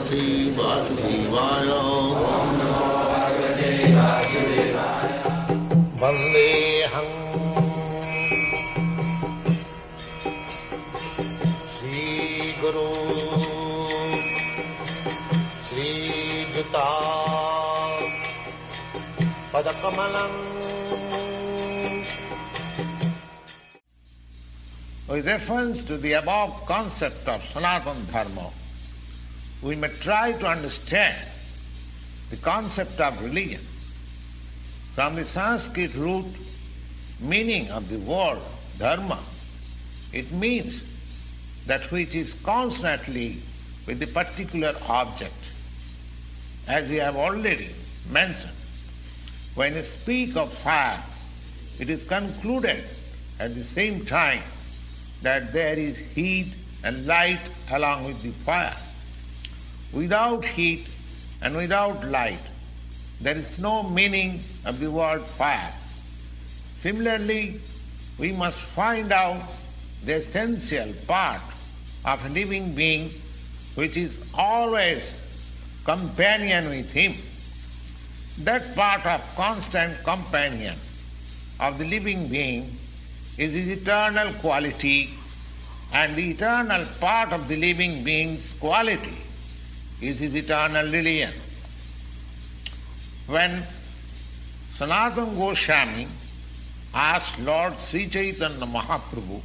Bhagavate Vasudevaya. Vandeham Shri Guru Shri Juta Padakamalam. With reference to the above concept of Sanatana Dharma, we may try to understand the concept of religion. From the Sanskrit root meaning of the word dharma, it means that which is constantly with the particular object. As we have already mentioned, when we speak of fire, it is concluded at the same time that there is heat and light along with the fire. Without heat and without light, there is no meaning of the word fire. Similarly, we must find out the essential part of a living being which is always companion with him. That part of constant companion of the living being is his eternal quality, and the eternal part of the living being's quality is his eternal religion. When Sanatana Goswami asked Lord Sri Chaitanya Mahaprabhu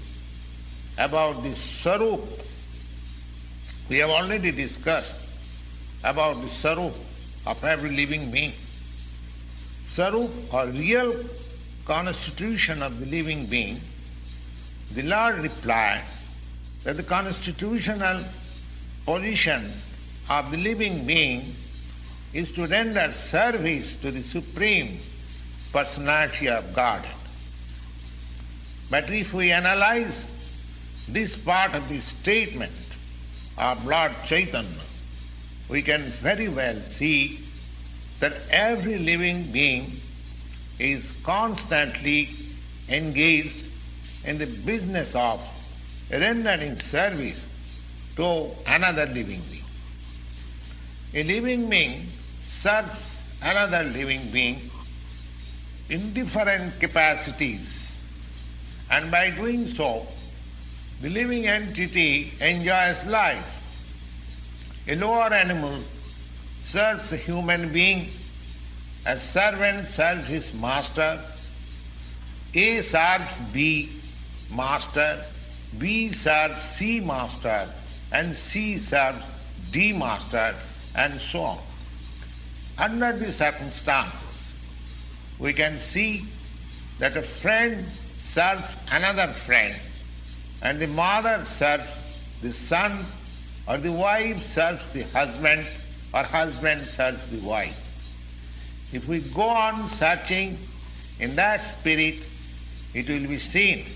about the Sarup, we have already discussed about the Sarup of every living being. Sarup, or real constitution of the living being, the Lord replied that the constitutional position of the living being is to render service to the Supreme Personality of Godhead. But if we analyze this part of the statement of Lord Chaitanya, we can very well see that every living being is constantly engaged in the business of rendering service to another living being. A living being serves another living being in different capacities, and by doing so, the living entity enjoys life. A lower animal serves a human being. A servant serves his master. A serves B master. B serves C master. And C serves D master, and so on. Under these circumstances, we can see that a friend serves another friend, and the mother serves the son, or the wife serves the husband, or husband serves the wife. If we go on searching in that spirit, it will be seen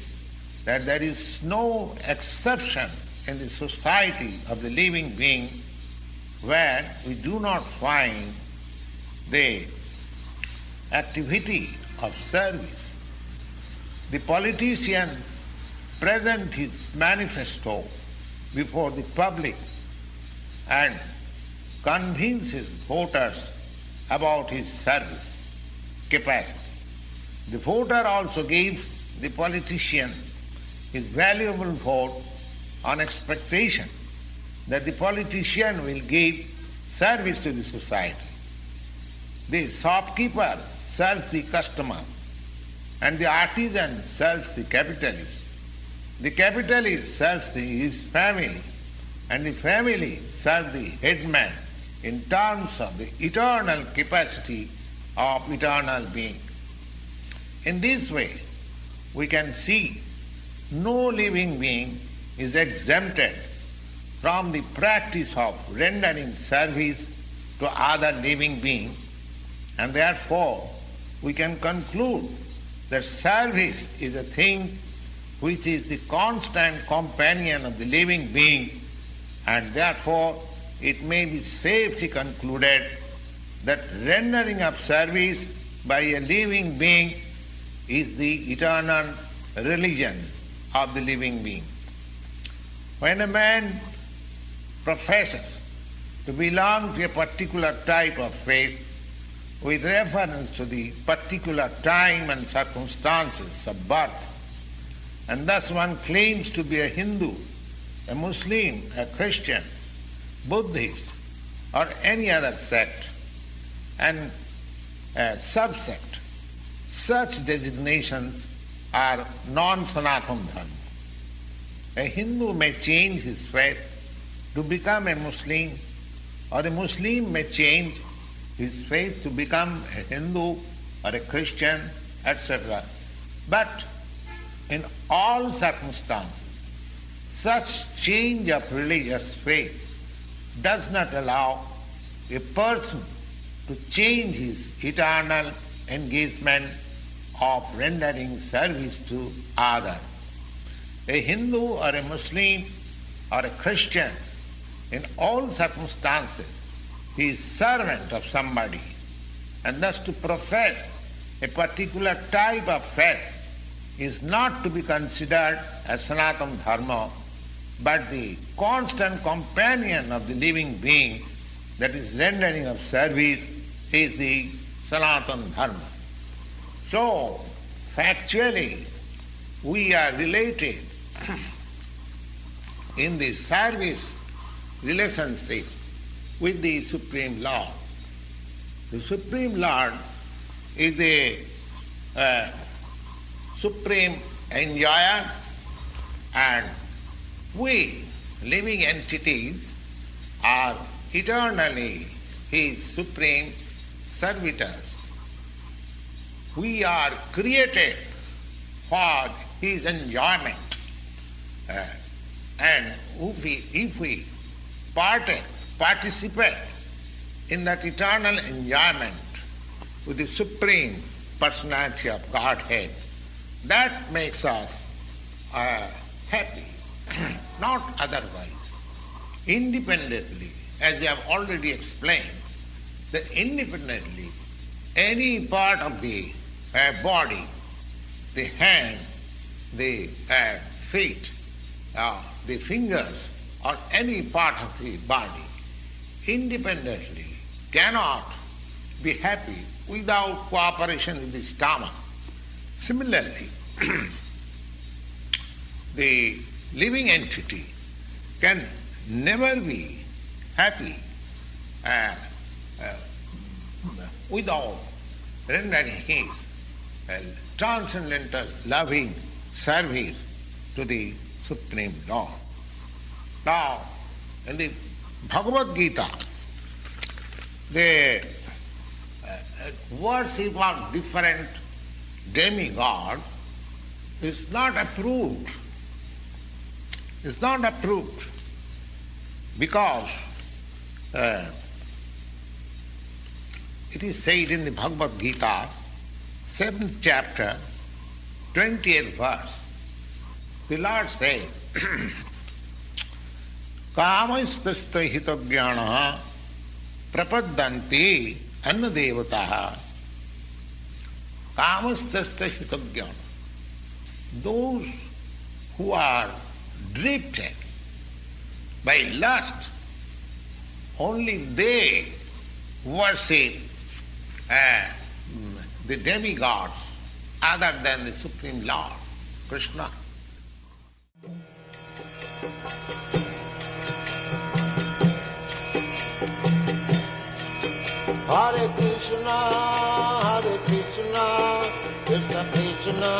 that there is no exception in the society of the living being where we do not find the activity of service. The politician presents his manifesto before the public and convinces voters about his service capacity. The voter also gives the politician his valuable vote on expectation that the politician will give service to the society. The shopkeeper serves the customer, and the artisan serves the capitalist. The capitalist serves his family, and the family serves the headman in terms of the eternal capacity of eternal being. In this way, we can see no living being is exempted from the practice of rendering service to other living beings, and therefore we can conclude that service is a thing which is the constant companion of the living being, and therefore it may be safely concluded that rendering of service by a living being is the eternal religion of the living being. When a man professes to belong to a particular type of faith with reference to the particular time and circumstances of birth. And thus one claims to be a Hindu, a Muslim, a Christian, Buddhist, or any other sect and a subsect. Such designations are non-Sanatana Dharma. A Hindu may change his faith to become a Muslim, or a Muslim may change his faith to become a Hindu or a Christian, etc. But in all circumstances, such change of religious faith does not allow a person to change his eternal engagement of rendering service to others. A Hindu or a Muslim or a Christian, in all circumstances, he is servant of somebody, and thus to profess a particular type of faith is not to be considered as Sanatana Dharma, but the constant companion of the living being, that is rendering of service, is the Sanatana Dharma. So, factually, we are related in the service relationship with the Supreme Lord. The Supreme Lord is the supreme enjoyer, and we, living entities, are eternally His supreme servitors. We are created for His enjoyment, and if we participate in that eternal enjoyment with the Supreme Personality of Godhead, that makes us happy, not otherwise. Independently, as I have already explained, that independently any part of the body, the hand, the feet, the fingers, or any part of the body, independently cannot be happy without cooperation with the stomach. Similarly, the living entity can never be happy without rendering his transcendental loving service to the Supreme Lord. Now, in the Bhagavad-gita, the worship of different demigods is not approved. It's not approved because it is said in the Bhagavad-gita, 7th chapter, 20th verse, the Lord says, Kamastasya hitagyana prapaddanti annadevataha. Kamastasya hitagyana. Those who are drifted by lust, only they worship the demigods other than the Supreme Lord, Krishna. Hare Krishna, Krishna Krishna,